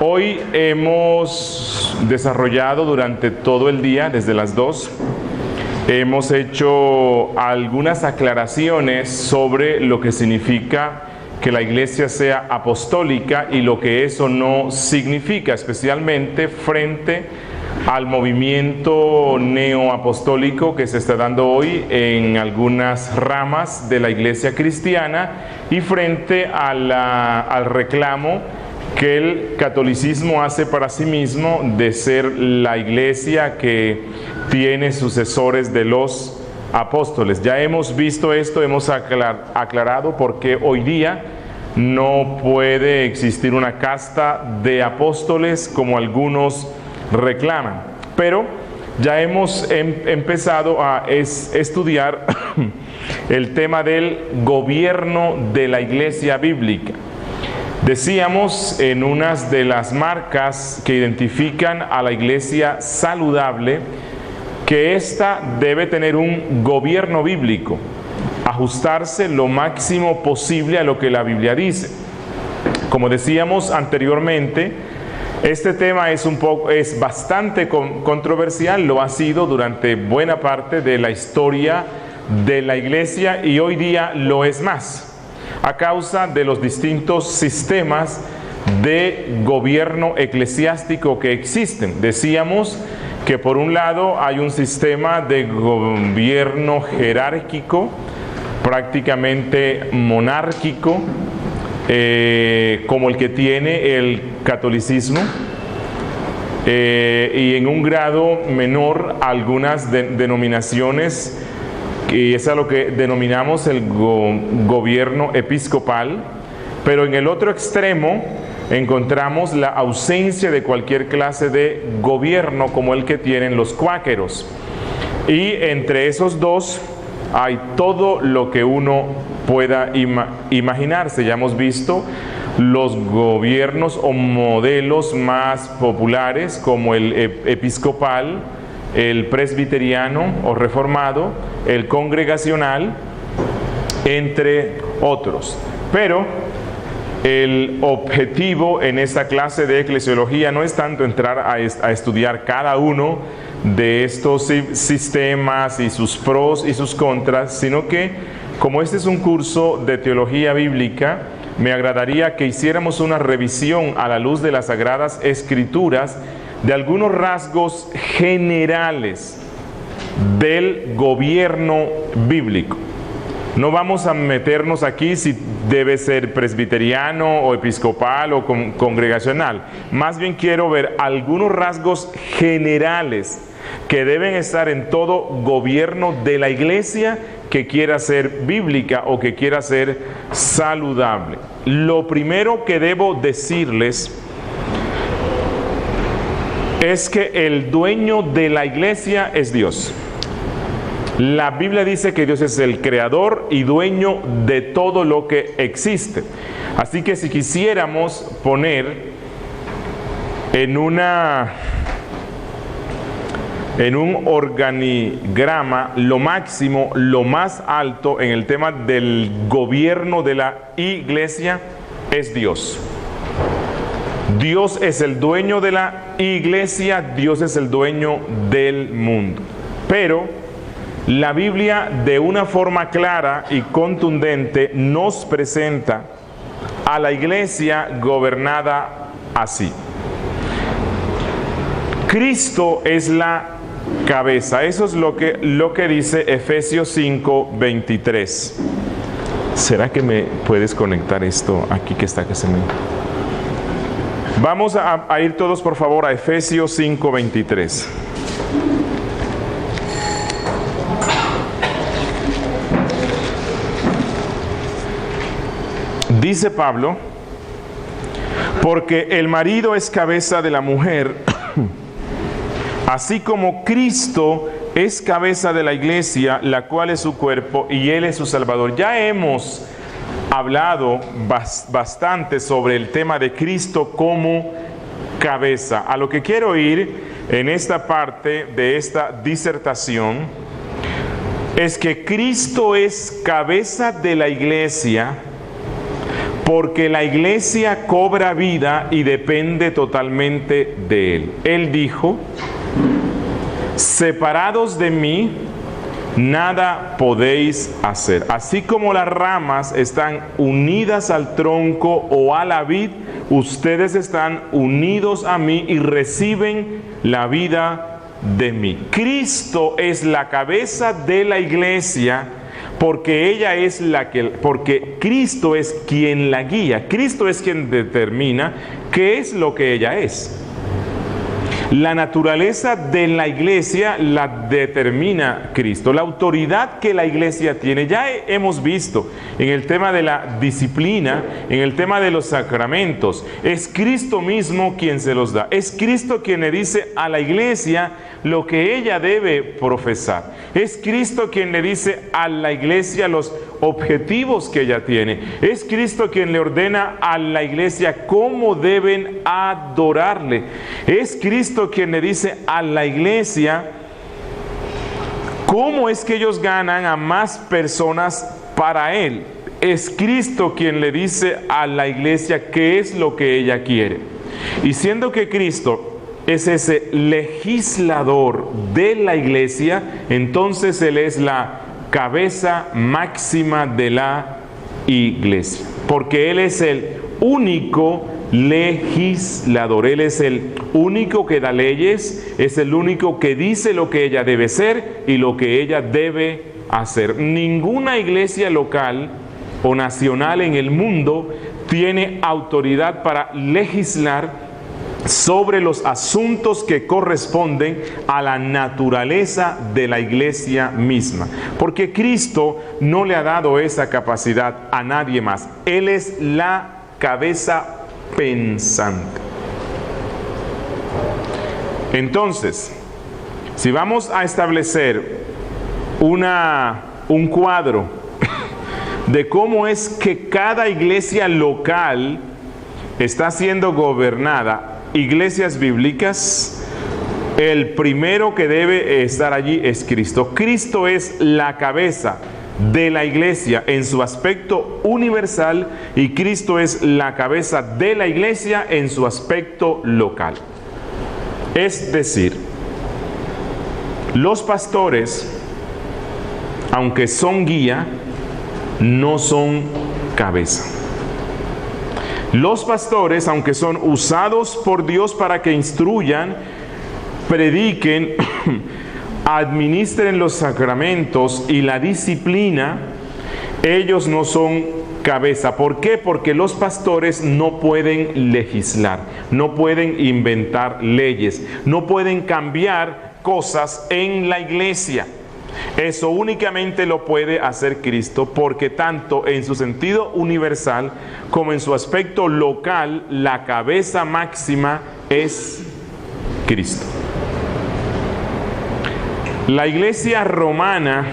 Hoy hemos desarrollado durante todo el día, desde las 2, hemos hecho algunas aclaraciones sobre lo que significa que la iglesia sea apostólica y lo que eso no significa, especialmente frente al movimiento neoapostólico que se está dando hoy en algunas ramas de la iglesia cristiana y frente al reclamo que el catolicismo hace para sí mismo de ser la iglesia que tiene sucesores de los apóstoles. Ya hemos visto esto, hemos aclarado por qué hoy día no puede existir una casta de apóstoles como algunos reclaman. Pero ya hemos empezado a estudiar el tema del gobierno de la iglesia bíblica. Decíamos en unas de las marcas que identifican a la iglesia saludable que ésta debe tener un gobierno bíblico, ajustarse lo máximo posible a lo que la Biblia dice. Como decíamos anteriormente, este tema es bastante controversial, lo ha sido durante buena parte de la historia de la iglesia y hoy día lo es más, a causa de los distintos sistemas de gobierno eclesiástico que existen. Decíamos que por un lado hay un sistema de gobierno jerárquico, prácticamente monárquico, como el que tiene el catolicismo, y en un grado menor algunas denominaciones, y es a lo que denominamos el gobierno episcopal, pero en el otro extremo encontramos la ausencia de cualquier clase de gobierno como el que tienen los cuáqueros. Y entre esos dos hay todo lo que uno pueda imaginarse. Ya hemos visto los gobiernos o modelos más populares como el episcopal, el presbiteriano o reformado, el congregacional, entre otros. Pero el objetivo en esta clase de eclesiología no es tanto entrar a estudiar cada uno de estos sistemas y sus pros y sus contras, sino que como este es un curso de teología bíblica, me agradaría que hiciéramos una revisión a la luz de las Sagradas Escrituras de algunos rasgos generales del gobierno bíblico. No vamos a meternos aquí si debe ser presbiteriano o episcopal o congregacional. Más bien quiero ver algunos rasgos generales que deben estar en todo gobierno de la iglesia que quiera ser bíblica o que quiera ser saludable. Lo primero que debo decirles es que el dueño de la iglesia es Dios. La Biblia dice que Dios es el creador y dueño de todo lo que existe. Así que si quisiéramos poner en un organigrama lo máximo, lo más alto en el tema del gobierno de la iglesia es Dios. Dios es el dueño de la iglesia, Dios es el dueño del mundo. Pero la Biblia de una forma clara y contundente nos presenta a la iglesia gobernada así. Cristo es la cabeza. Eso es lo que dice Efesios 5:23. ¿Será que me puedes conectar esto aquí que está que se me... Vamos a ir todos por favor a Efesios 5:23. Dice Pablo, porque el marido es cabeza de la mujer, así como Cristo es cabeza de la iglesia, la cual es su cuerpo y Él es su Salvador. Ya hemos hablado bastante sobre el tema de Cristo como cabeza. A lo que quiero ir en esta parte de esta disertación es que Cristo es cabeza de la iglesia porque la iglesia cobra vida y depende totalmente de Él. Él dijo: separados de mí, nada podéis hacer. Así como las ramas están unidas al tronco o a la vid, ustedes están unidos a mí y reciben la vida de mí. Cristo es la cabeza de la iglesia, porque porque Cristo es quien la guía. Cristo es quien determina qué es lo que ella es. La naturaleza de la iglesia la determina Cristo. La autoridad que la iglesia tiene, ya hemos visto en el tema de la disciplina, en el tema de los sacramentos, es Cristo mismo quien se los da. Es Cristo quien le dice a la iglesia lo que ella debe profesar. Es Cristo quien le dice a la iglesia los objetivos que ella tiene. Es Cristo quien le ordena a la iglesia cómo deben adorarle. Es Cristo quien le dice a la iglesia cómo es que ellos ganan a más personas para Él. Es Cristo quien le dice a la iglesia qué es lo que ella quiere. Y siendo que Cristo es ese legislador de la iglesia, entonces Él es la cabeza máxima de la iglesia, porque Él es el único legislador. Él es el único que da leyes, es el único que dice lo que ella debe ser y lo que ella debe hacer. Ninguna iglesia local o nacional en el mundo tiene autoridad para legislar sobre los asuntos que corresponden a la naturaleza de la iglesia misma, porque Cristo no le ha dado esa capacidad a nadie más. Él es la cabeza pensante. Entonces, si vamos a establecer un cuadro de cómo es que cada iglesia local está siendo gobernada, iglesias bíblicas, el primero que debe estar allí es Cristo. Cristo es la cabeza de la iglesia en su aspecto universal y Cristo es la cabeza de la iglesia en su aspecto local. Es decir, los pastores, aunque son guía, no son cabeza. Los pastores, aunque son usados por Dios para que instruyan, prediquen, administren los sacramentos y la disciplina, ellos no son cabeza. ¿Por qué? Porque los pastores no pueden legislar, no pueden inventar leyes, no pueden cambiar cosas en la iglesia. Eso únicamente lo puede hacer Cristo, porque tanto en su sentido universal como en su aspecto local, la cabeza máxima es Cristo. La iglesia romana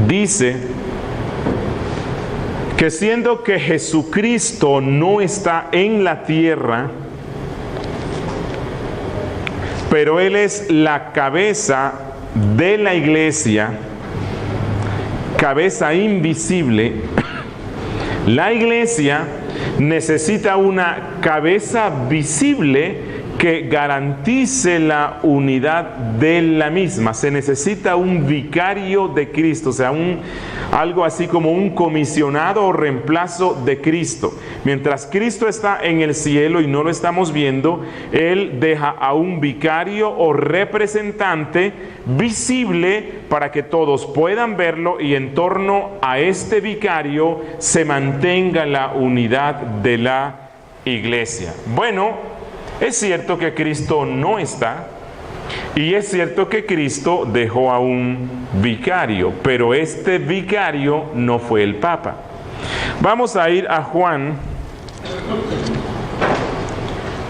dice que siendo que Jesucristo no está en la tierra, pero Él es la cabeza de la iglesia, cabeza invisible, la iglesia necesita una cabeza visible que garantice la unidad de la misma. Se necesita un vicario de Cristo, o sea, algo así como un comisionado o reemplazo de Cristo. Mientras Cristo está en el cielo y no lo estamos viendo, Él deja a un vicario o representante visible para que todos puedan verlo y en torno a este vicario se mantenga la unidad de la iglesia. Bueno, es cierto que Cristo no está y es cierto que Cristo dejó a un vicario, pero este vicario no fue el Papa. Vamos a ir a Juan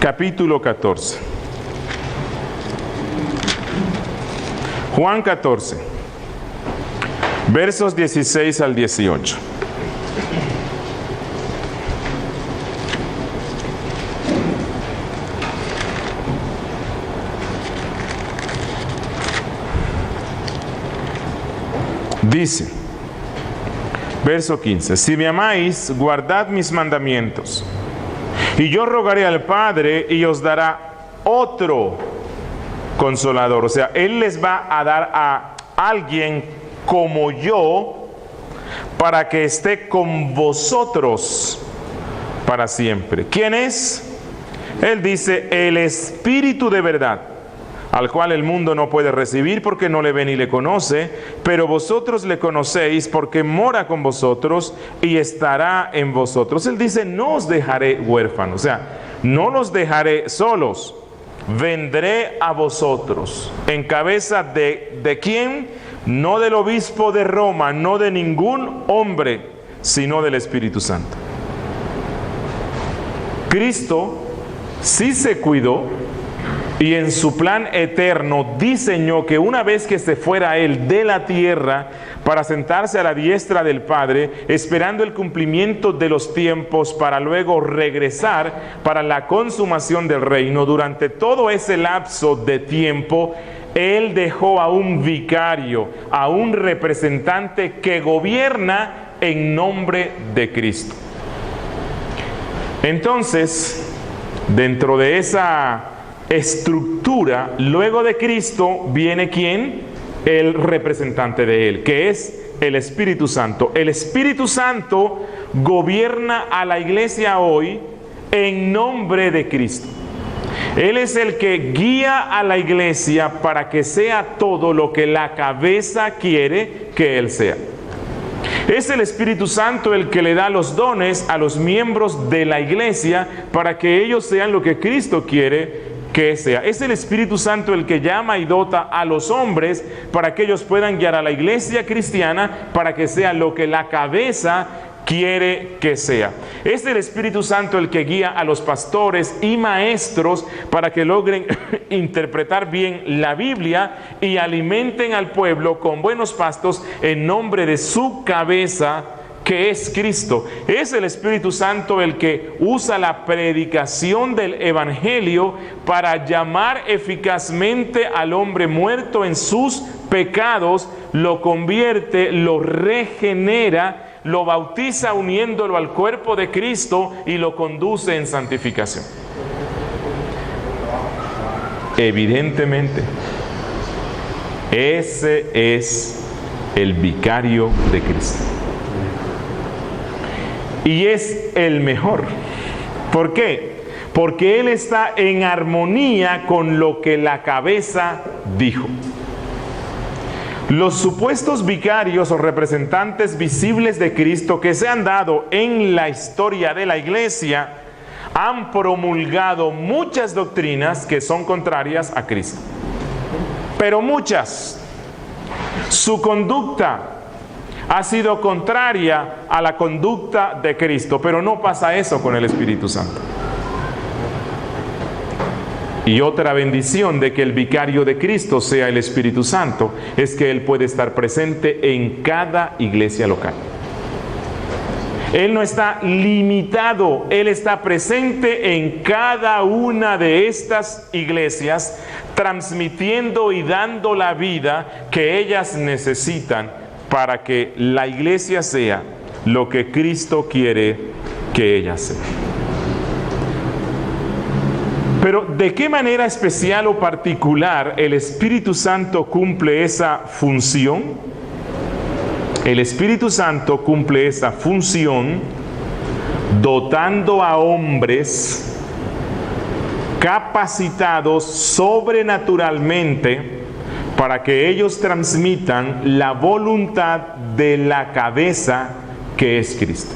capítulo 14. Juan 14, versos 16 al 18. Dice: Verso 15. Si me amáis, guardad mis mandamientos. Y yo rogaré al Padre y os dará otro consolador. O sea, Él les va a dar a alguien como yo para que esté con vosotros para siempre. ¿Quién es? Él dice, el Espíritu de verdad, al cual el mundo no puede recibir porque no le ve ni le conoce, pero vosotros le conocéis porque mora con vosotros y estará en vosotros. Él dice, no os dejaré huérfanos, o sea, no los dejaré solos, vendré a vosotros. ¿En cabeza de quién? No del obispo de Roma, no de ningún hombre, sino del Espíritu Santo. Cristo sí se cuidó y en su plan eterno diseñó que una vez que se fuera Él de la tierra para sentarse a la diestra del Padre, esperando el cumplimiento de los tiempos para luego regresar para la consumación del reino, durante todo ese lapso de tiempo, Él dejó a un vicario, a un representante que gobierna en nombre de Cristo. Entonces, dentro de esa estructura, luego de Cristo viene ¿quién? El representante de Él, que es el Espíritu Santo. El Espíritu Santo gobierna a la iglesia hoy en nombre de Cristo. Él es el que guía a la iglesia para que sea todo lo que la cabeza quiere que Él sea. Es el Espíritu Santo el que le da los dones a los miembros de la iglesia para que ellos sean lo que Cristo quiere que sea. Es el Espíritu Santo el que llama y dota a los hombres para que ellos puedan guiar a la iglesia cristiana para que sea lo que la cabeza quiere que sea. Es el Espíritu Santo el que guía a los pastores y maestros para que logren interpretar bien la Biblia y alimenten al pueblo con buenos pastos en nombre de su cabeza, que es Cristo. Es el Espíritu Santo el que usa la predicación del Evangelio para llamar eficazmente al hombre muerto en sus pecados, lo convierte, lo regenera, lo bautiza uniéndolo al cuerpo de Cristo y lo conduce en santificación. Evidentemente, ese es el vicario de Cristo. Y es el mejor. ¿Por qué? Porque Él está en armonía con lo que la cabeza dijo. Los supuestos vicarios o representantes visibles de Cristo que se han dado en la historia de la iglesia han promulgado muchas doctrinas que son contrarias a Cristo. Pero muchas. Su conducta ha sido contraria a la conducta de Cristo, pero no pasa eso con el Espíritu Santo. Y otra bendición de que el vicario de Cristo sea el Espíritu Santo es que Él puede estar presente en cada iglesia local. Él no está limitado, Él está presente en cada una de estas iglesias, transmitiendo y dando la vida que ellas necesitan para que la iglesia sea lo que Cristo quiere que ella sea. Pero ¿de qué manera especial o particular el Espíritu Santo cumple esa función? El Espíritu Santo cumple esa función dotando a hombres capacitados sobrenaturalmente para que ellos transmitan la voluntad de la cabeza que es Cristo.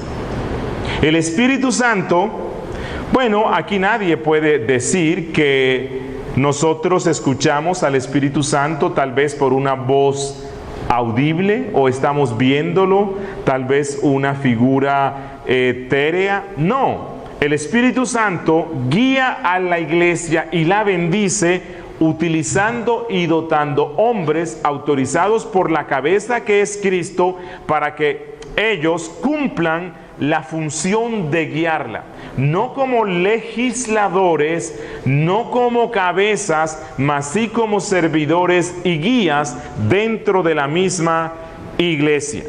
El Espíritu Santo, bueno, aquí nadie puede decir que nosotros escuchamos al Espíritu Santo tal vez por una voz audible o estamos viéndolo, tal vez una figura etérea. No, el Espíritu Santo guía a la iglesia y la bendice utilizando y dotando hombres autorizados por la cabeza que es Cristo para que ellos cumplan la función de guiarla, no como legisladores, no como cabezas, mas sí como servidores y guías dentro de la misma iglesia.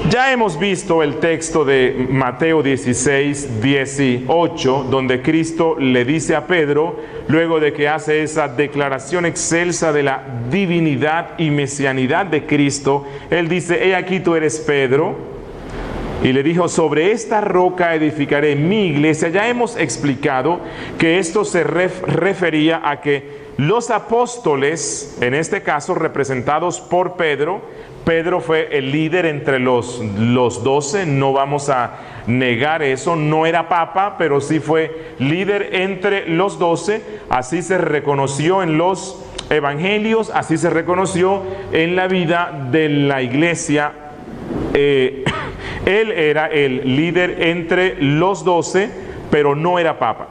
Ya hemos visto el texto de Mateo 16, 18, donde Cristo le dice a Pedro, luego de que hace esa declaración excelsa de la divinidad y mesianidad de Cristo, Él dice, he aquí tú eres Pedro, y le dijo, sobre esta roca edificaré mi iglesia. Ya hemos explicado que esto se refería a que los apóstoles, en este caso representados por Pedro fue el líder entre los 12, no vamos a negar eso, no era papa, pero sí fue líder entre los 12, así se reconoció en los evangelios, así se reconoció en la vida de la iglesia. Él era el líder entre los 12, pero no era papa.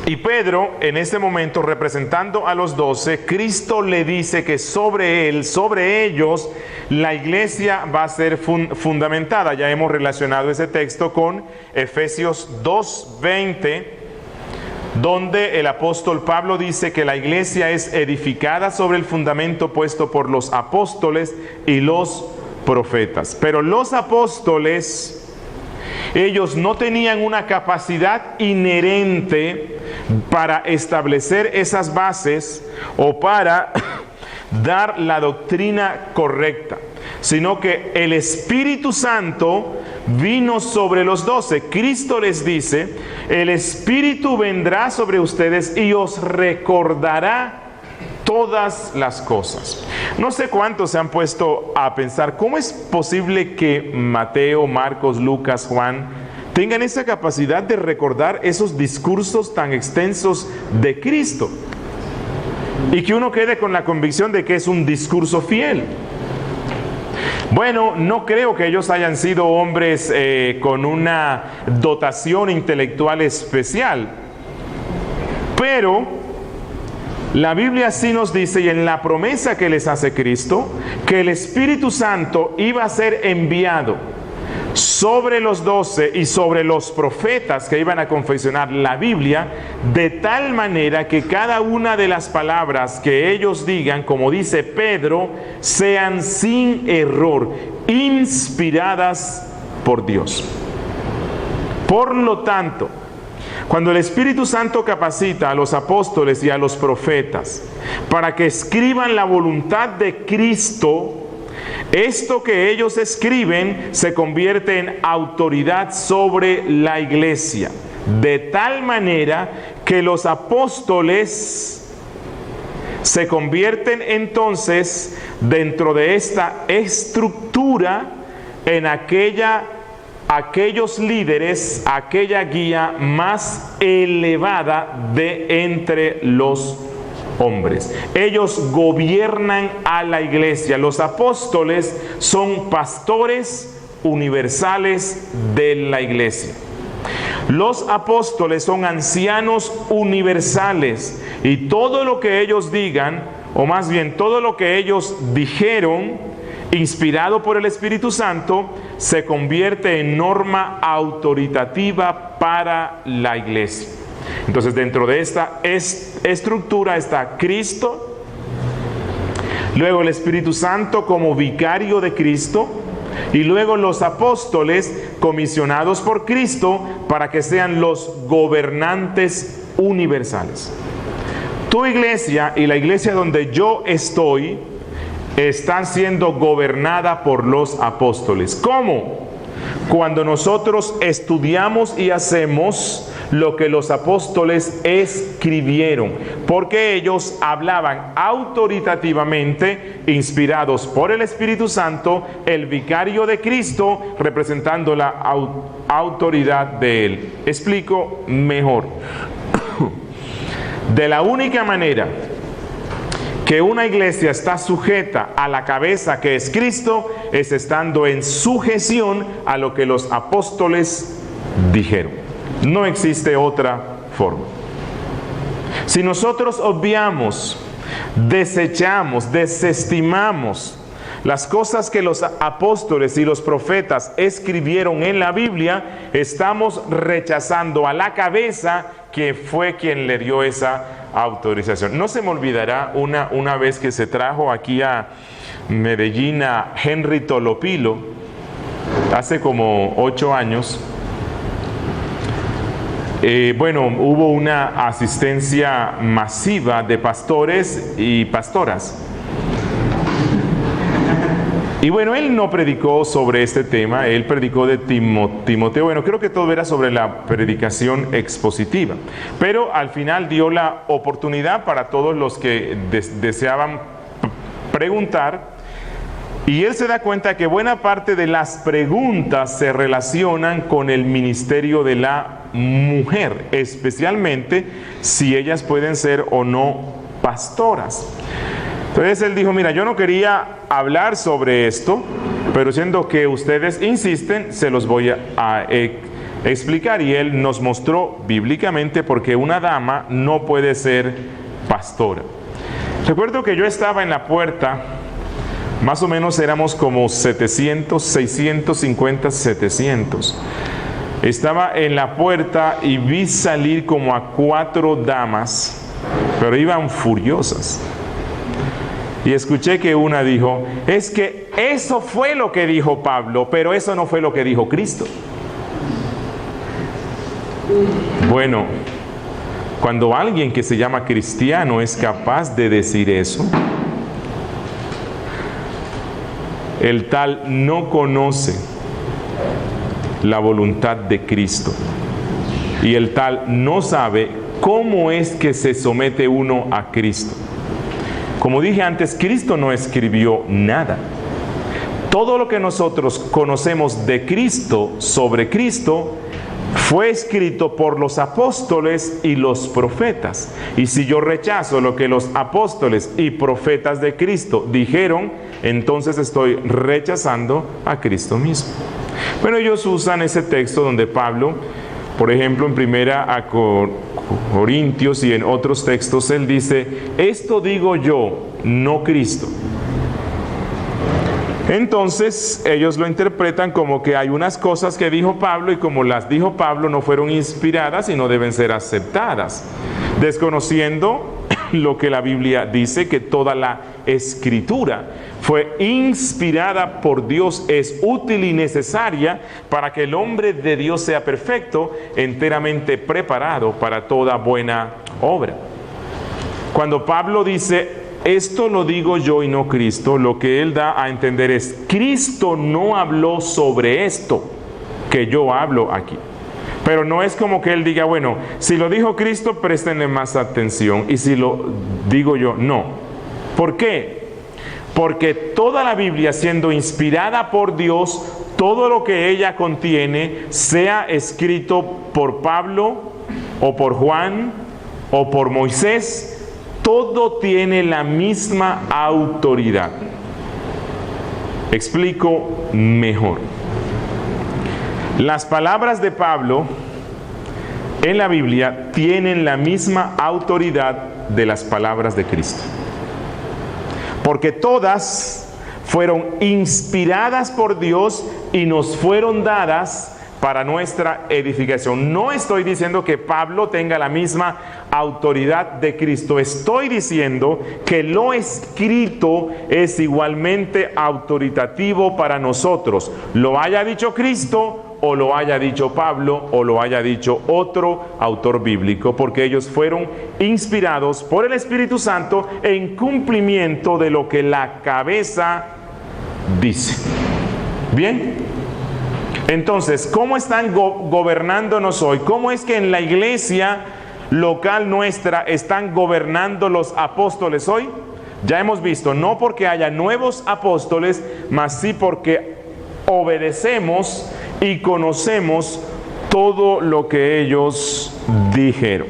Y Pedro, en ese momento, representando a los 12, Cristo le dice que sobre él, sobre ellos, la iglesia va a ser fundamentada. Ya hemos relacionado ese texto con Efesios 2:20, donde el apóstol Pablo dice que la iglesia es edificada sobre el fundamento puesto por los apóstoles y los profetas. Pero los apóstoles, ellos no tenían una capacidad inherente para establecer esas bases o para dar la doctrina correcta, sino que el Espíritu Santo vino sobre los 12. Cristo les dice, el Espíritu vendrá sobre ustedes y os recordará todas las cosas. No sé cuántos se han puesto a pensar, ¿cómo es posible que Mateo, Marcos, Lucas, Juan tengan esa capacidad de recordar esos discursos tan extensos de Cristo? Y que uno quede con la convicción de que es un discurso fiel. Bueno, no creo que ellos hayan sido hombres con una dotación intelectual especial, pero la Biblia sí nos dice, y en la promesa que les hace Cristo, que el Espíritu Santo iba a ser enviado sobre los 12 y sobre los profetas que iban a confeccionar la Biblia, de tal manera que cada una de las palabras que ellos digan, como dice Pedro, sean sin error, inspiradas por Dios. Por lo tanto, cuando el Espíritu Santo capacita a los apóstoles y a los profetas para que escriban la voluntad de Cristo, esto que ellos escriben se convierte en autoridad sobre la iglesia, de tal manera que los apóstoles se convierten entonces dentro de esta estructura en aquellos líderes, aquella guía más elevada de entre los hombres. Ellos gobiernan a la iglesia. Los apóstoles son pastores universales de la iglesia. Los apóstoles son ancianos universales y todo lo que ellos digan, o más bien todo lo que ellos dijeron, inspirado por el Espíritu Santo, se convierte en norma autoritativa para la iglesia. Entonces, dentro de esta estructura está Cristo, luego el Espíritu Santo como vicario de Cristo, y luego los apóstoles comisionados por Cristo para que sean los gobernantes universales. Tu iglesia y la iglesia donde yo estoy están siendo gobernada por los apóstoles. ¿Cómo? Cuando nosotros estudiamos y hacemos lo que los apóstoles escribieron, porque ellos hablaban autoritativamente, inspirados por el Espíritu Santo, el vicario de Cristo representando la autoridad de Él. Explico mejor. De la única manera que una iglesia está sujeta a la cabeza que es Cristo, es estando en sujeción a lo que los apóstoles dijeron. No existe otra forma. Si nosotros obviamos, desechamos, desestimamos las cosas que los apóstoles y los profetas escribieron en la Biblia, estamos rechazando a la cabeza que fue quien le dio esa autorización. No se me olvidará una vez que se trajo aquí a Medellín a Henry Tolopilo, hace como 8 años, hubo una asistencia masiva de pastores y pastoras. Y bueno, él no predicó sobre este tema, él predicó de Timoteo. Bueno, creo que todo era sobre la predicación expositiva. Pero al final dio la oportunidad para todos los que deseaban preguntar. Y él se da cuenta que buena parte de las preguntas se relacionan con el ministerio de la mujer, especialmente si ellas pueden ser o no pastoras. Entonces él dijo, mira, yo no quería hablar sobre esto, pero siendo que ustedes insisten, se los voy a explicar. Y él nos mostró bíblicamente por qué una dama no puede ser pastora. Recuerdo que yo estaba en la puerta, más o menos éramos como 700, 650, 700. Estaba en la puerta y vi salir como a 4 damas, pero iban furiosas. Y escuché que una dijo, es que eso fue lo que dijo Pablo, pero eso no fue lo que dijo Cristo. Bueno, cuando alguien que se llama cristiano es capaz de decir eso, el tal no conoce la voluntad de Cristo. Y el tal no sabe cómo es que se somete uno a Cristo. Como dije antes, Cristo no escribió nada. Todo lo que nosotros conocemos de Cristo, sobre Cristo, fue escrito por los apóstoles y los profetas. Y si yo rechazo lo que los apóstoles y profetas de Cristo dijeron, entonces estoy rechazando a Cristo mismo. Bueno, ellos usan ese texto donde Pablo, por ejemplo, en 1 Corintios y en otros textos, él dice, esto digo yo, no Cristo. Entonces, ellos lo interpretan como que hay unas cosas que dijo Pablo y como las dijo Pablo no fueron inspiradas y no deben ser aceptadas, desconociendo lo que la Biblia dice, que toda la Escritura fue inspirada por Dios, es útil y necesaria para que el hombre de Dios sea perfecto, enteramente preparado para toda buena obra. Cuando Pablo dice, esto lo digo yo y no Cristo, lo que él da a entender es, Cristo no habló sobre esto que yo hablo aquí. Pero no es como que él diga, bueno, si lo dijo Cristo, préstenle más atención, y si lo digo yo, no. ¿Por qué? Porque toda la Biblia, siendo inspirada por Dios, todo lo que ella contiene, sea escrito por Pablo, o por Juan, o por Moisés, todo tiene la misma autoridad. Explico mejor. Las palabras de Pablo en la Biblia tienen la misma autoridad de las palabras de Cristo. Porque todas fueron inspiradas por Dios y nos fueron dadas para nuestra edificación. No estoy diciendo que Pablo tenga la misma autoridad de Cristo. Estoy diciendo que lo escrito es igualmente autoritativo para nosotros. Lo haya dicho Cristo, o lo haya dicho Pablo, o lo haya dicho otro autor bíblico, porque ellos fueron inspirados por el Espíritu Santo en cumplimiento de lo que la cabeza dice. ¿Bien? Entonces, ¿cómo están gobernándonos hoy? ¿Cómo es que en la iglesia local nuestra están gobernando los apóstoles hoy? Ya hemos visto, no porque haya nuevos apóstoles, mas sí porque obedecemos y conocemos todo lo que ellos dijeron.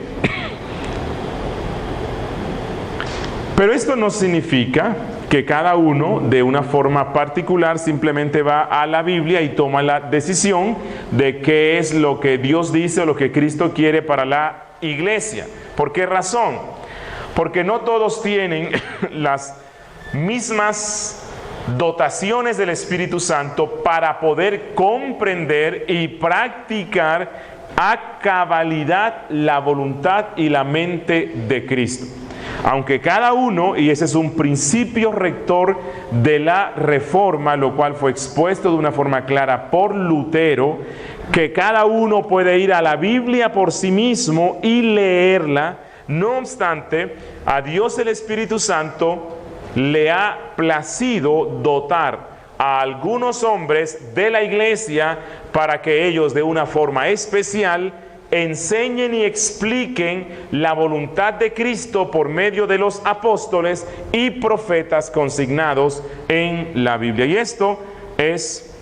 Pero esto no significa que cada uno de una forma particular simplemente va a la Biblia y toma la decisión de qué es lo que Dios dice o lo que Cristo quiere para la iglesia. ¿Por qué razón? Porque no todos tienen las mismas dotaciones del Espíritu Santo para poder comprender y practicar a cabalidad la voluntad y la mente de Cristo. Aunque cada uno, y ese es un principio rector de la Reforma, lo cual fue expuesto de una forma clara por Lutero, que cada uno puede ir a la Biblia por sí mismo y leerla. No obstante, a Dios el Espíritu Santo le ha placido dotar a algunos hombres de la iglesia para que ellos de una forma especial enseñen y expliquen la voluntad de Cristo por medio de los apóstoles y profetas consignados en la Biblia. Y esto es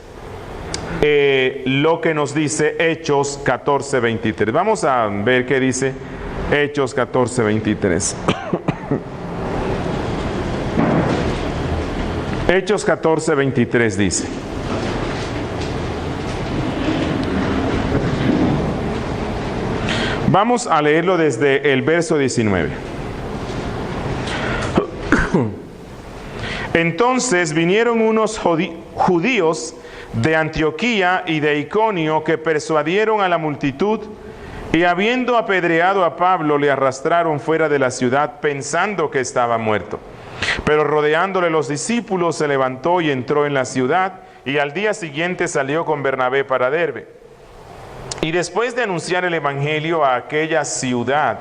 lo que nos dice Hechos 14:23. Vamos a ver qué dice Hechos 14:23. Hechos 14:23 dice: vamos a leerlo desde el verso 19. Entonces vinieron unos judíos de Antioquía y de Iconio que persuadieron a la multitud, y habiendo apedreado a Pablo le arrastraron fuera de la ciudad pensando que estaba muerto. Pero rodeándole los discípulos se levantó y entró en la ciudad, y al día siguiente salió con Bernabé para Derbe. Y después de anunciar el evangelio a aquella ciudad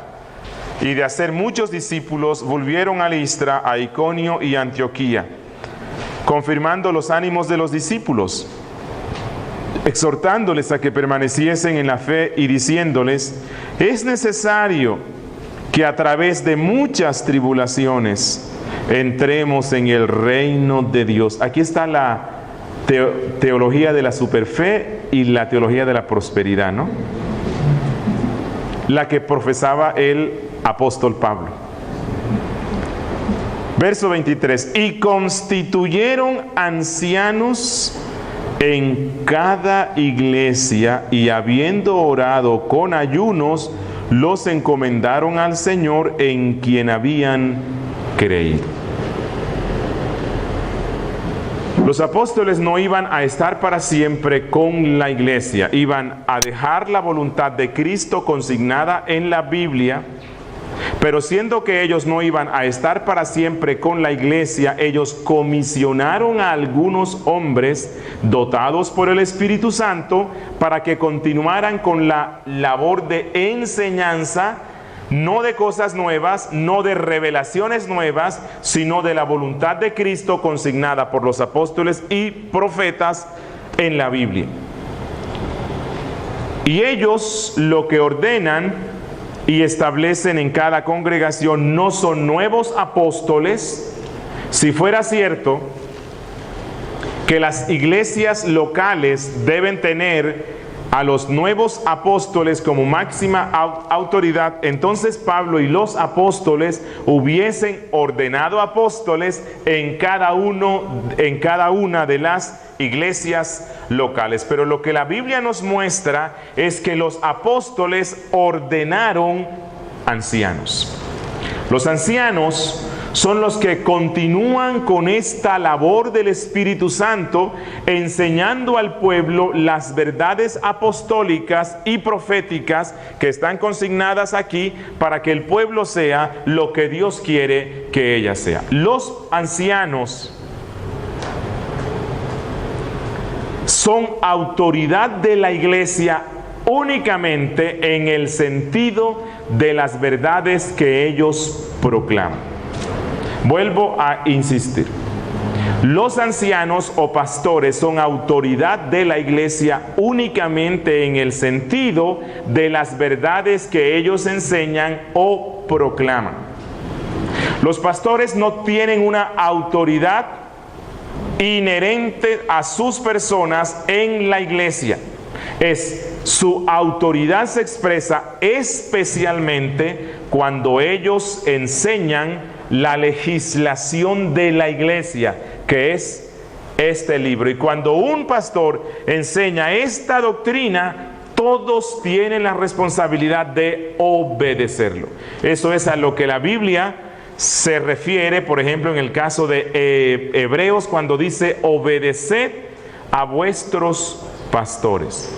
y de hacer muchos discípulos, volvieron a Listra, a Iconio y Antioquía, confirmando los ánimos de los discípulos, exhortándoles a que permaneciesen en la fe y diciéndoles: es necesario que a través de muchas tribulaciones entremos en el reino de Dios. Aquí está la teología de la superfe y la teología de la prosperidad, ¿no? La que profesaba el apóstol Pablo. Verso 23: y constituyeron ancianos en cada iglesia, y habiendo orado con ayunos, los encomendaron al Señor en quien habían creído. Los apóstoles no iban a estar para siempre con la iglesia, iban a dejar la voluntad de Cristo consignada en la Biblia, pero siendo que ellos no iban a estar para siempre con la iglesia, ellos comisionaron a algunos hombres dotados por el Espíritu Santo para que continuaran con la labor de enseñanza, no de cosas nuevas, no de revelaciones nuevas, sino de la voluntad de Cristo consignada por los apóstoles y profetas en la Biblia. Y ellos lo que ordenan y establecen en cada congregación no son nuevos apóstoles. Si fuera cierto que las iglesias locales deben tener a los nuevos apóstoles como máxima autoridad, entonces Pablo y los apóstoles hubiesen ordenado apóstoles en cada una de las iglesias locales. Pero lo que la Biblia nos muestra es que los apóstoles ordenaron ancianos. Los ancianos son los que continúan con esta labor del Espíritu Santo, enseñando al pueblo las verdades apostólicas y proféticas que están consignadas aquí para que el pueblo sea lo que Dios quiere que ella sea. Los ancianos son autoridad de la iglesia únicamente en el sentido de las verdades que ellos proclaman. Vuelvo a insistir. Los ancianos o pastores son autoridad de la iglesia únicamente en el sentido de las verdades que ellos enseñan o proclaman. Los pastores no tienen una autoridad inherente a sus personas en la iglesia. Su autoridad se expresa especialmente cuando ellos enseñan la legislación de la iglesia, que es este libro. Y cuando un pastor enseña esta doctrina, todos tienen la responsabilidad de obedecerlo. Eso es a lo que la Biblia se refiere, por ejemplo, en el caso de Hebreos, cuando dice: obedeced a vuestros pastores.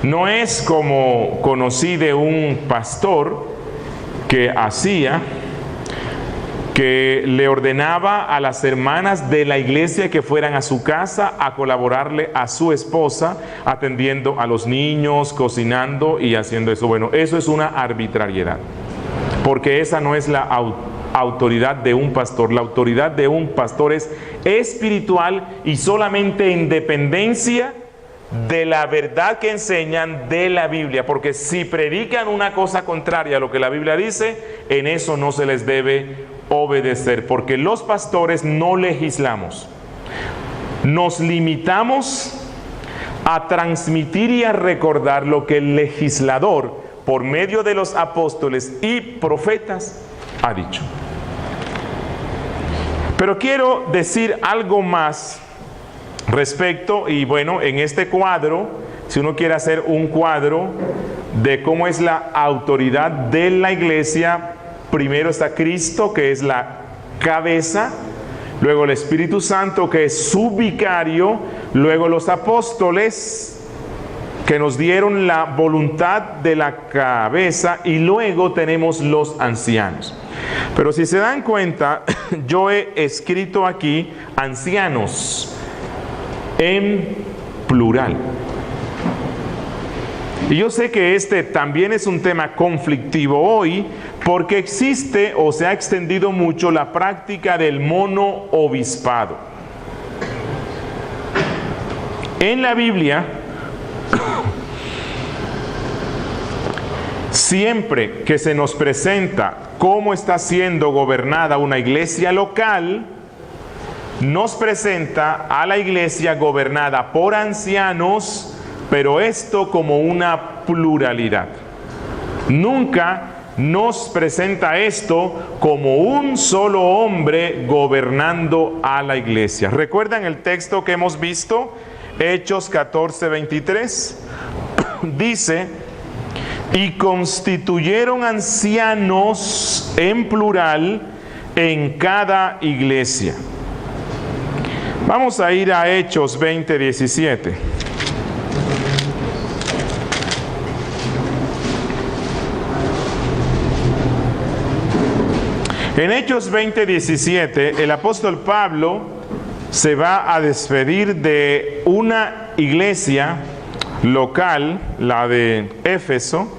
No es como conocí de un pastor que hacía, que le ordenaba a las hermanas de la iglesia que fueran a su casa a colaborarle a su esposa, atendiendo a los niños, cocinando y haciendo eso. Bueno, eso es una arbitrariedad, porque esa no es la autoridad de un pastor. La autoridad de un pastor es espiritual y solamente en dependencia de la verdad que enseñan de la Biblia, porque si predican una cosa contraria a lo que la Biblia dice, en eso no se les debe obedecer, porque los pastores no legislamos, nos limitamos a transmitir y a recordar lo que el legislador, por medio de los apóstoles y profetas, ha dicho. Pero quiero decir algo más respecto, y bueno, en este cuadro, si uno quiere hacer un cuadro de cómo es la autoridad de la iglesia, primero está Cristo, que es la cabeza, luego el Espíritu Santo, que es su vicario, luego los apóstoles, que nos dieron la voluntad de la cabeza, y luego tenemos los ancianos. Pero si se dan cuenta, yo he escrito aquí ancianos en plural. Y yo sé que este también es un tema conflictivo hoy, porque existe o se ha extendido mucho la práctica del monoobispado. En la Biblia, siempre que se nos presenta cómo está siendo gobernada una iglesia local, nos presenta a la iglesia gobernada por ancianos, pero esto como una pluralidad. Nunca nos presenta esto como un solo hombre gobernando a la iglesia. ¿Recuerdan el texto que hemos visto? Hechos 14:23. Dice: y constituyeron ancianos en plural en cada iglesia. Vamos a ir a Hechos 20:17. En Hechos 20:17, el apóstol Pablo se va a despedir de una iglesia local, la de Éfeso.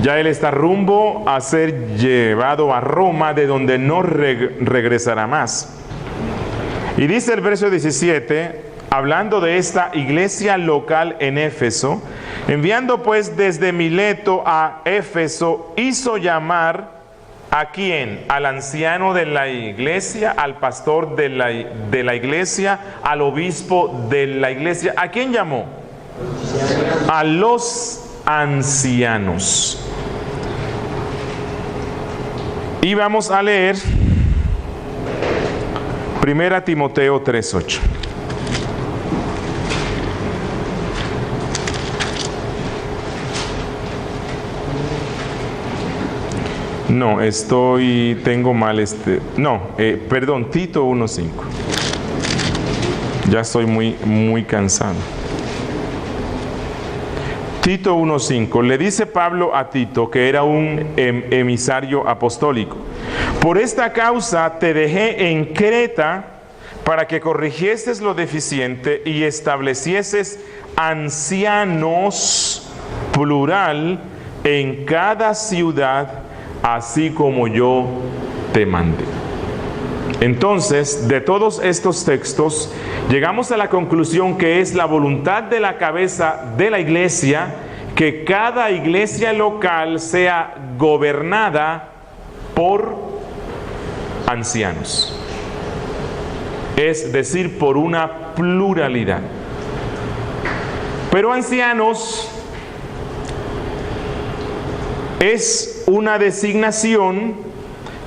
Ya él está rumbo a ser llevado a Roma, de donde no regresará más. Y dice el verso 17, hablando de esta iglesia local en Éfeso: enviando pues desde Mileto a Éfeso, hizo llamar ¿a quién? Al anciano de la iglesia, al pastor de la iglesia, al obispo de la iglesia. ¿A quién llamó? A los ancianos. Y vamos a leer 1 Timoteo 3:8. No, tengo mal perdón, Tito 1:5. Ya estoy muy cansado. Tito 1:5, le dice Pablo a Tito, que era un emisario apostólico: por esta causa te dejé en Creta, para que corrigieses lo deficiente y establecieses ancianos, plural, en cada ciudad, así como yo te mandé. Entonces, de todos estos textos, llegamos a la conclusión que es la voluntad de la cabeza de la iglesia que cada iglesia local sea gobernada por ancianos. Es decir, por una pluralidad. Pero ancianos es una designación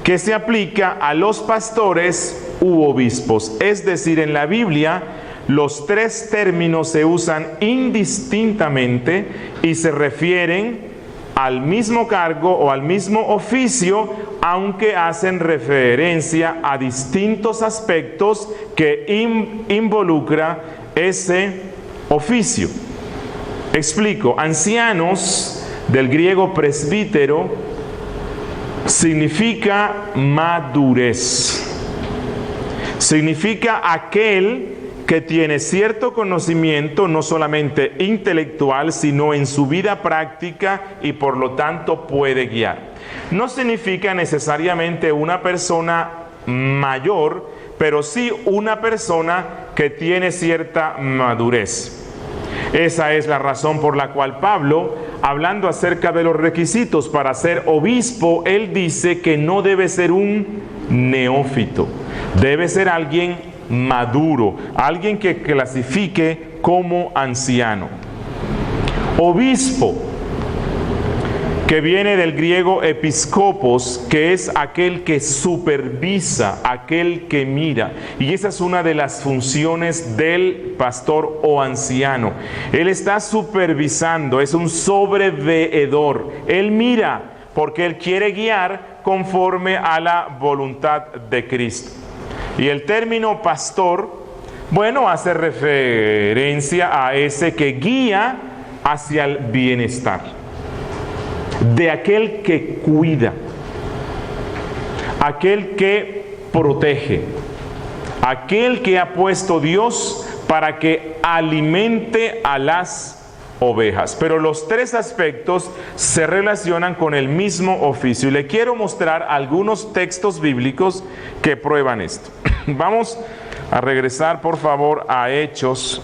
que se aplica a los pastores u obispos. Es decir, en la Biblia los tres términos se usan indistintamente y se refieren al mismo cargo o al mismo oficio, aunque hacen referencia a distintos aspectos que involucra ese oficio. Explico: ancianos, del griego presbítero, significa madurez. Significa aquel que tiene cierto conocimiento, no solamente intelectual, sino en su vida práctica y por lo tanto puede guiar. No significa necesariamente una persona mayor, pero sí una persona que tiene cierta madurez. Esa es la razón por la cual Pablo, hablando acerca de los requisitos para ser obispo, él dice que no debe ser un neófito, debe ser alguien maduro, alguien que clasifique como anciano. Obispo, que viene del griego episkopos, que es aquel que supervisa, aquel que mira. Y esa es una de las funciones del pastor o anciano. Él está supervisando, es un sobreveedor. Él mira porque él quiere guiar conforme a la voluntad de Cristo. Y el término pastor, bueno, hace referencia a ese que guía hacia el bienestar, de aquel que cuida, aquel que protege, aquel que ha puesto Dios para que alimente a las ovejas. Pero los tres aspectos se relacionan con el mismo oficio. Y le quiero mostrar algunos textos bíblicos que prueban esto. Vamos a regresar, por favor, a Hechos,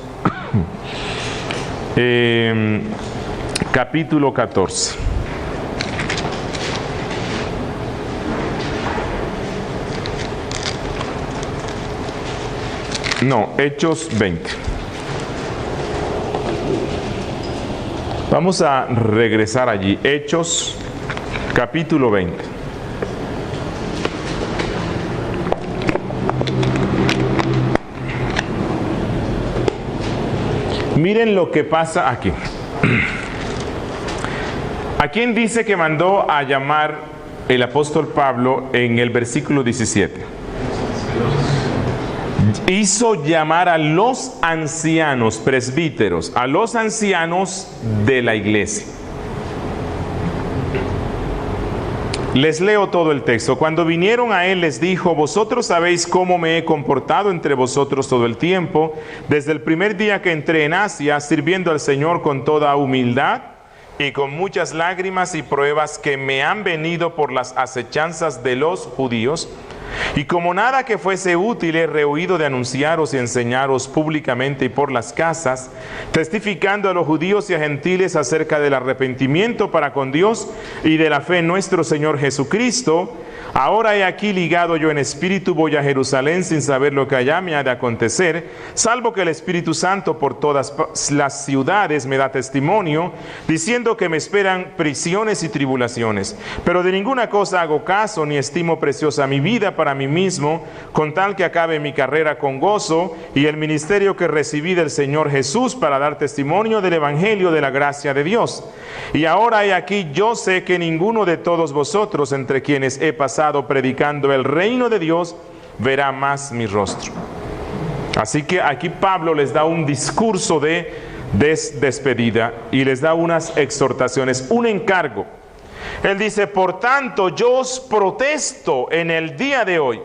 capítulo 14. No, Hechos 20. Vamos a regresar allí. Hechos, capítulo 20. Miren lo que pasa aquí. ¿A quién dice que mandó a llamar el apóstol Pablo en el versículo 17? Hizo llamar a los ancianos, presbíteros, a los ancianos de la iglesia. Les leo todo el texto. Cuando vinieron a él les dijo: vosotros sabéis cómo me he comportado entre vosotros todo el tiempo, desde el primer día que entré en Asia, sirviendo al Señor con toda humildad y con muchas lágrimas y pruebas que me han venido por las acechanzas de los judíos. Y como nada que fuese útil he rehuido de anunciaros y enseñaros públicamente y por las casas, testificando a los judíos y a gentiles acerca del arrepentimiento para con Dios y de la fe en nuestro Señor Jesucristo. Ahora he aquí ligado yo en espíritu, voy a Jerusalén sin saber lo que allá me ha de acontecer, salvo que el Espíritu Santo por todas las ciudades me da testimonio, diciendo que me esperan prisiones y tribulaciones. Pero de ninguna cosa hago caso, ni estimo preciosa mi vida para mí mismo, con tal que acabe mi carrera con gozo y el ministerio que recibí del Señor Jesús para dar testimonio del Evangelio de la gracia de Dios. Y ahora he aquí, yo sé que ninguno de todos vosotros, entre quienes he pasado predicando el reino de Dios, verá más mi rostro. Así que aquí Pablo les da un discurso de despedida y les da unas exhortaciones, un encargo. Él dice: por tanto, yo os protesto en el día de hoy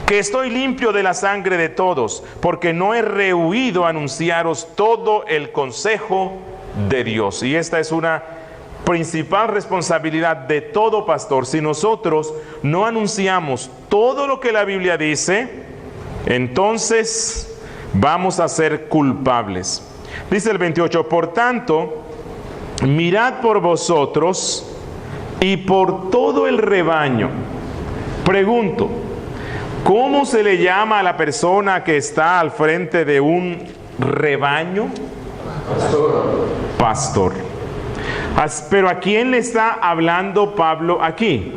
que estoy limpio de la sangre de todos, porque no he rehuido anunciaros todo el consejo de Dios. Y esta es una principal responsabilidad de todo pastor. Si nosotros no anunciamos todo lo que la Biblia dice, entonces vamos a ser culpables. Dice el 28: por tanto, mirad por vosotros y por todo el rebaño. Pregunto, ¿cómo se le llama a la persona que está al frente de un rebaño? Pastor. Pero ¿a quién le está hablando Pablo aquí?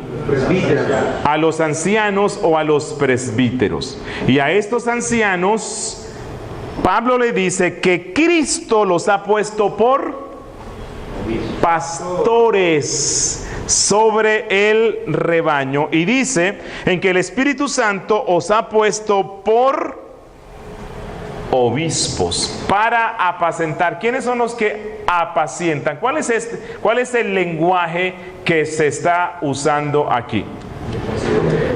A los ancianos o a los presbíteros. Y a estos ancianos, Pablo le dice que Cristo los ha puesto por pastores sobre el rebaño. Y dice en que el Espíritu Santo os ha puesto por obispos para apacentar. ¿Quiénes son los que apacientan? ¿Cuál es el lenguaje que se está usando aquí?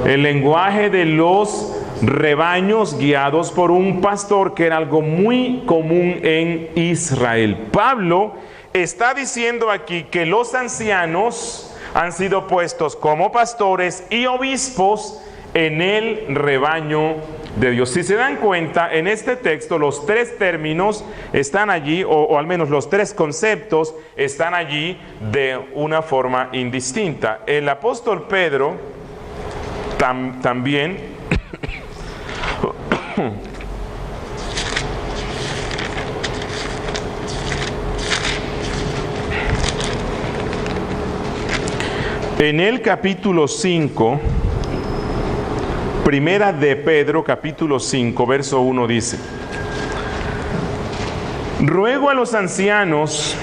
El lenguaje de los rebaños guiados por un pastor, que era algo muy común en Israel. Pablo está diciendo aquí que los ancianos han sido puestos como pastores y obispos en el rebaño de Dios. Si se dan cuenta, en este texto los tres términos están allí, o al menos los tres conceptos están allí de una forma indistinta. El apóstol Pedro también en el capítulo 5, primera de Pedro, capítulo 5, verso 1 dice: ruego a los ancianos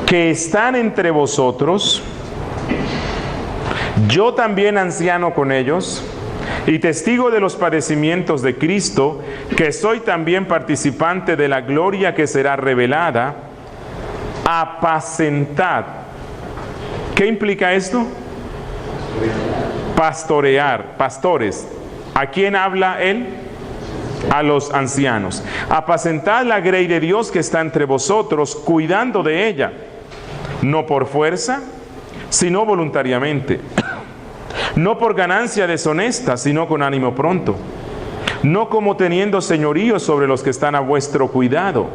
que están entre vosotros, yo también anciano con ellos, y testigo de los padecimientos de Cristo, que soy también participante de la gloria que será revelada, apacentad. ¿Qué implica esto? Pastorear, pastores. ¿A quién habla él? A los ancianos. Apacentad la grey de Dios que está entre vosotros, cuidando de ella, no por fuerza, sino voluntariamente, no por ganancia deshonesta, sino con ánimo pronto, no como teniendo señorío sobre los que están a vuestro cuidado,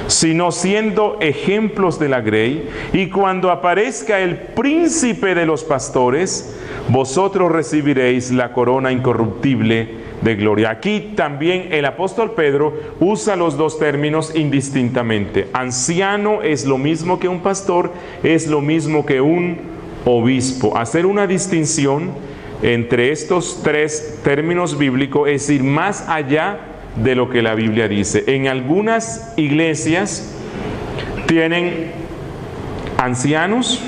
sino siendo ejemplos de la grey, y cuando aparezca el príncipe de los pastores, vosotros recibiréis la corona incorruptible de gloria. Aquí también el apóstol Pedro usa los dos términos indistintamente. Anciano es lo mismo que un pastor, es lo mismo que un obispo. Hacer una distinción entre estos tres términos bíblicos es ir más allá de lo que la Biblia dice. En algunas iglesias tienen ancianos,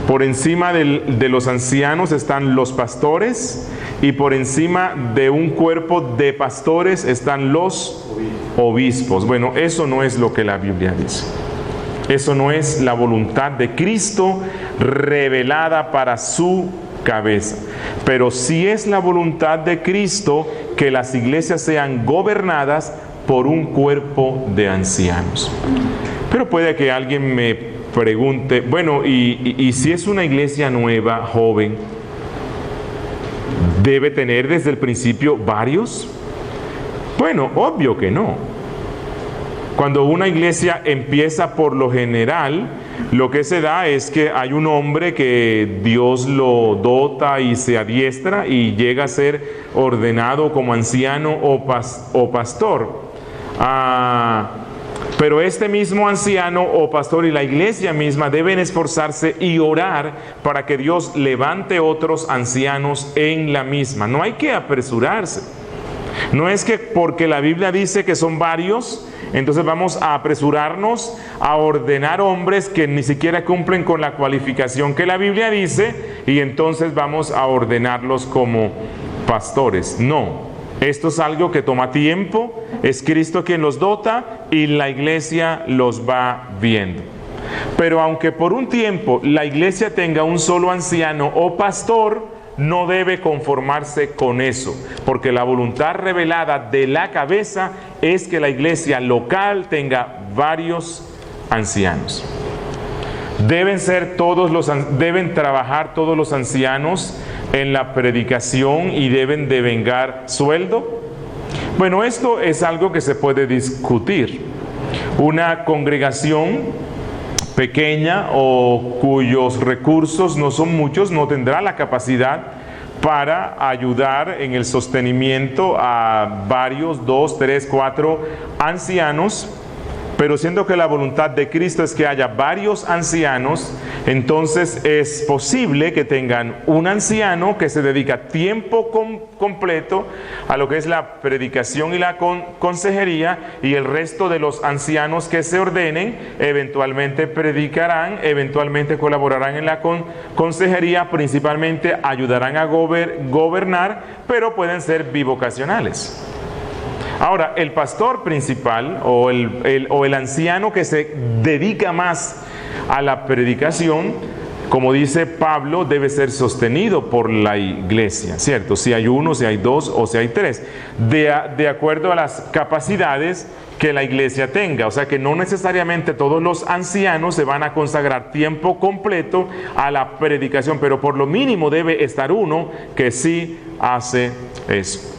por encima de los ancianos están los pastores, y por encima de un cuerpo de pastores están los obispos. Bueno, eso no es lo que la Biblia dice. Eso no es la voluntad de Cristo revelada para su cabeza. Pero sí es la voluntad de Cristo que las iglesias sean gobernadas por un cuerpo de ancianos. Pero puede que alguien me pregunte, bueno, y si es una iglesia nueva, joven, ¿debe tener desde el principio varios? Bueno, obvio que no. Cuando una iglesia empieza, por lo general, lo que se da es que hay un hombre que Dios lo dota y se adiestra y llega a ser ordenado como anciano o pastor. Pero este mismo anciano o pastor y la iglesia misma deben esforzarse y orar para que Dios levante otros ancianos en la misma. No hay que apresurarse. No es que porque la Biblia dice que son varios, entonces vamos a apresurarnos a ordenar hombres que ni siquiera cumplen con la cualificación que la Biblia dice, y entonces vamos a ordenarlos como pastores. No, esto es algo que toma tiempo, es Cristo quien los dota y la iglesia los va viendo. Pero aunque por un tiempo la iglesia tenga un solo anciano o pastor, no debe conformarse con eso, porque la voluntad revelada de la cabeza es que la iglesia local tenga varios ancianos. Deben trabajar todos los ancianos en la predicación y deben devengar sueldo. Bueno, esto es algo que se puede discutir. Una congregación pequeña o cuyos recursos no son muchos no tendrá la capacidad para ayudar en el sostenimiento a varios, 2, 3, 4 ancianos, Pero siendo que la voluntad de Cristo es que haya varios ancianos, entonces es posible que tengan un anciano que se dedica tiempo completo a lo que es la predicación y la consejería, y el resto de los ancianos que se ordenen eventualmente predicarán, eventualmente colaborarán en la consejería, principalmente ayudarán a gobernar, pero pueden ser bivocacionales. Ahora, el pastor principal o el anciano que se dedica más a la predicación, como dice Pablo, debe ser sostenido por la iglesia, ¿cierto? Si hay uno, si hay dos o si hay tres, de acuerdo a las capacidades que la iglesia tenga. O sea que no necesariamente todos los ancianos se van a consagrar tiempo completo a la predicación, pero por lo mínimo debe estar uno que sí hace eso.